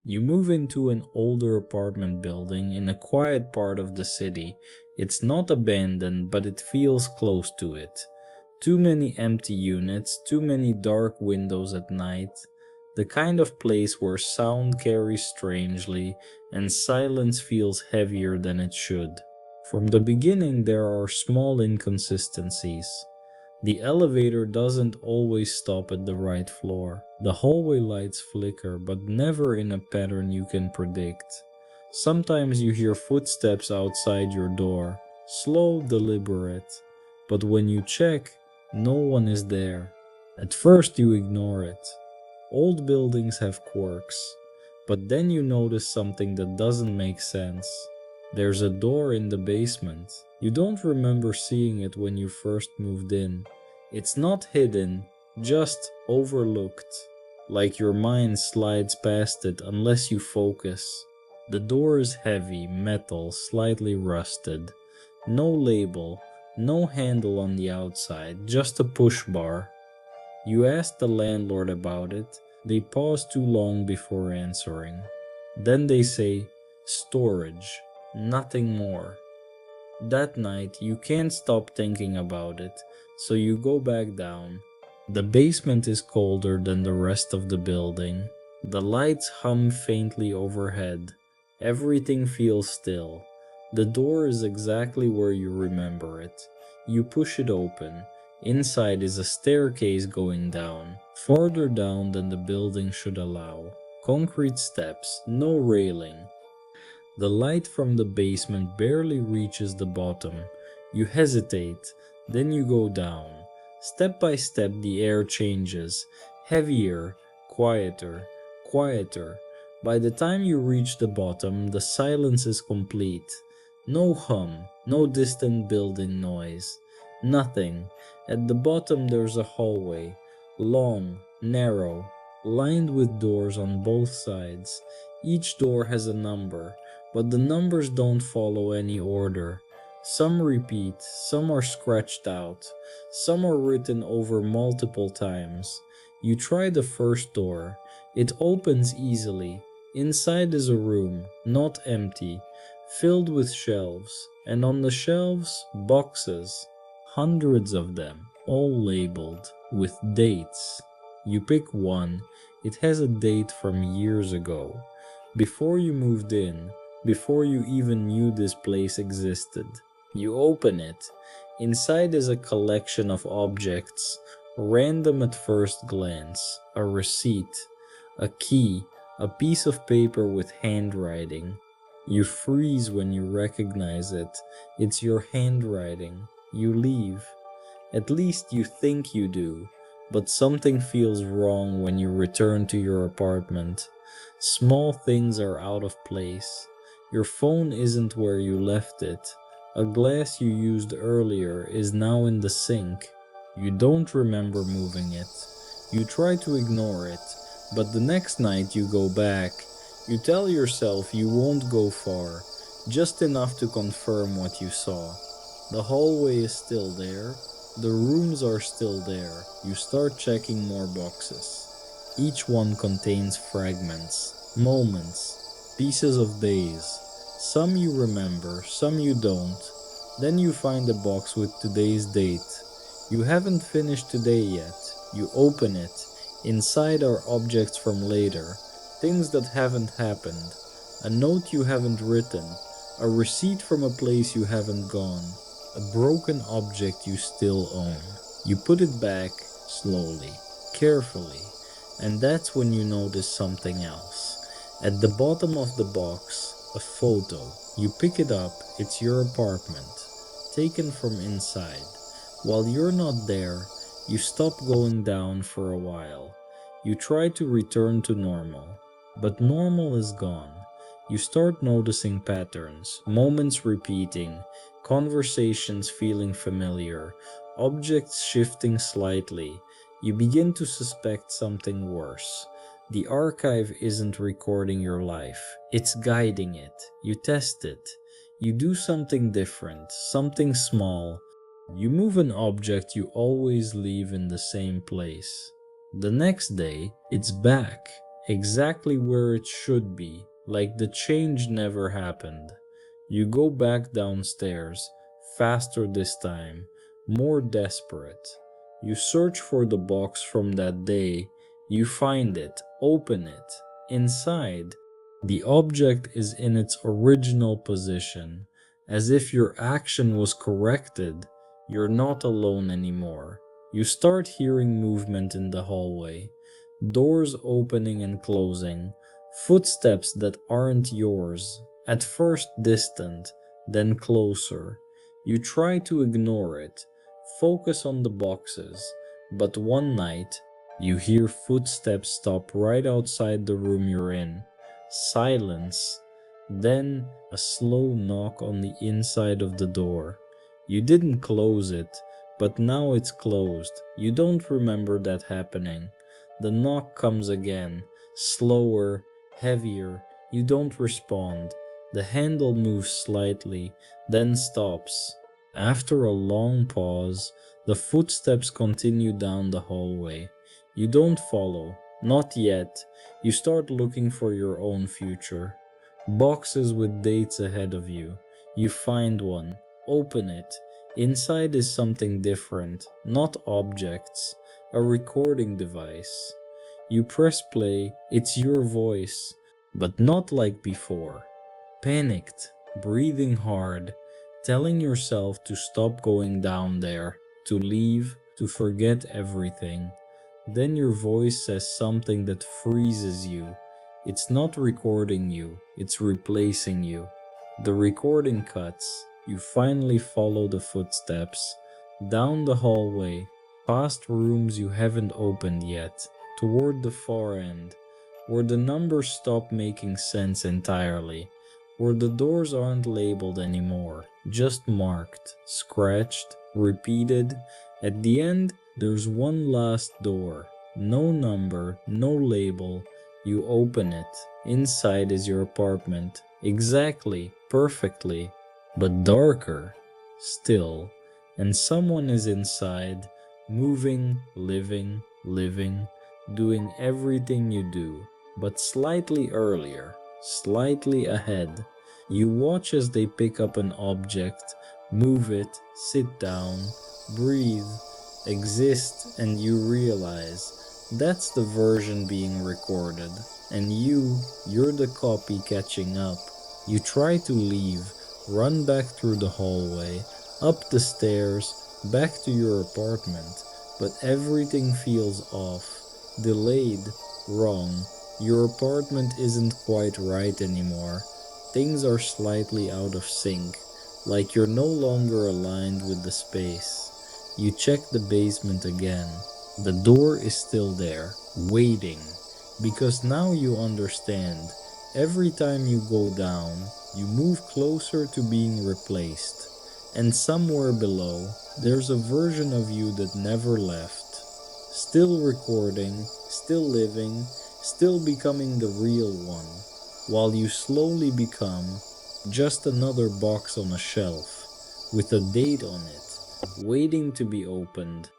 You move into an older apartment building in a quiet part of the city. It's not abandoned, but it feels close to it. Too many empty units, too many dark windows at night. The kind of place where sound carries strangely and silence feels heavier than it should. From the beginning, there are small inconsistencies. The elevator doesn't always stop at the right floor. The hallway lights flicker, but never in a pattern you can predict. Sometimes you hear footsteps outside your door, slow, deliberate, but when you check, no one is there. At first you ignore it. Old buildings have quirks, but then you notice something that doesn't make sense. There's a door in the basement. You don't remember seeing it when you first moved in. It's not hidden, just overlooked. Like your mind slides past it unless you focus. The door is heavy, metal, slightly rusted. No label, no handle on the outside, just a push bar. You ask the landlord about it. They pause too long before answering. Then they say, storage, nothing more. That night, you can't stop thinking about it, so you go back down. The basement is colder than the rest of the building. The lights hum faintly overhead. Everything feels still. The door is exactly where you remember it. You push it open. Inside is a staircase going down, farther down than the building should allow. Concrete steps, no railing. The light from the basement barely reaches the bottom. You hesitate, then you go down. Step by step, the air changes, heavier, quieter, quieter. By the time you reach the bottom, the silence is complete. No hum, no distant building noise, nothing. At the bottom, there's a hallway, long, narrow, lined with doors on both sides. Each door has a number, but the numbers don't follow any order. Some repeat, some are scratched out, some are written over multiple times. You try the first door. It opens easily. Inside is a room, not empty, filled with shelves, and on the shelves, boxes. Hundreds of them, all labeled with dates. You pick one. It has a date from years ago, before you moved in, before you even knew this place existed. You open it. Inside is a collection of objects, random at first glance. A receipt, a key, a piece of paper with handwriting. You freeze when you recognize it. It's your handwriting. You leave. At least you think you do, but something feels wrong when you return to your apartment. Small things are out of place. Your phone isn't where you left it. A glass you used earlier is now in the sink. You don't remember moving it. You try to ignore it, but the next night you go back. You tell yourself you won't go far, just enough to confirm what you saw. The hallway is still there. The rooms are still there. You start checking more boxes. Each one contains fragments, moments, pieces of days. Some you remember, some you don't. Then you find a box with today's date. You haven't finished today yet. You open it. Inside are objects from later, things that haven't happened, a note you haven't written, a receipt from a place you haven't gone, a broken object you still own. You put it back, slowly, carefully, and that's when you notice something else. At the bottom of the box, a photo. You pick it up, it's your apartment, taken from inside. While you're not there, you stop going down for a while. You try to return to normal, but normal is gone. You start noticing patterns, moments repeating, conversations feeling familiar, objects shifting slightly. You begin to suspect something worse. The archive isn't recording your life, it's guiding it. You test it. You do something different, something small. You move an object you always leave in the same place. The next day, it's back. exactly where it should be, like the change never happened. You go back downstairs, faster this time, more desperate. You search for the box from that day, you find it, open it. Inside, the object is in its original position, as if your action was corrected. You're not alone anymore. You start hearing movement in the hallway, doors opening and closing, footsteps that aren't yours, at first distant, then closer. You try to ignore it, focus on the boxes, but one night you hear footsteps stop right outside the room you're in. Silence, then a slow knock on the inside of the door. You didn't close it, but now it's closed. You don't remember that happening. The knock comes again, slower, heavier. You don't respond. The handle moves slightly, then stops. After a long pause, the footsteps continue down the hallway. You don't follow, not yet. You start looking for your own future. Boxes with dates ahead of you. You find one, open it. Inside is something different, not objects, a recording device. You press play, it's your voice, but not like before. Panicked, breathing hard, telling yourself to stop going down there, to leave, to forget everything. Then your voice says something that freezes you. It's not recording you, it's replacing you. The recording cuts. You finally follow the footsteps, down the hallway, past rooms you haven't opened yet, toward the far end, where the numbers stop making sense entirely, where the doors aren't labeled anymore, just marked, scratched, repeated. At the end, there's one last door. No number, no label. You open it. Inside is your apartment. Exactly, perfectly, but darker, still. And someone is inside, moving, living, doing everything you do, but slightly earlier, slightly ahead. You watch as they pick up an object, move it, sit down, breathe, exist, and you realize that's the version being recorded. And you're the copy catching up. You try to leave, run back through the hallway, up the stairs, back to your apartment, but everything feels off, delayed, wrong. Your apartment isn't quite right anymore. Things are slightly out of sync, like you're no longer aligned with the space. You check the basement again. The door is still there, waiting, because now you understand. Every time you go down, you move closer to being replaced. And somewhere below, there's a version of you that never left. Still recording, still living, still becoming the real one, while you slowly become just another box on a shelf, with a date on it, waiting to be opened.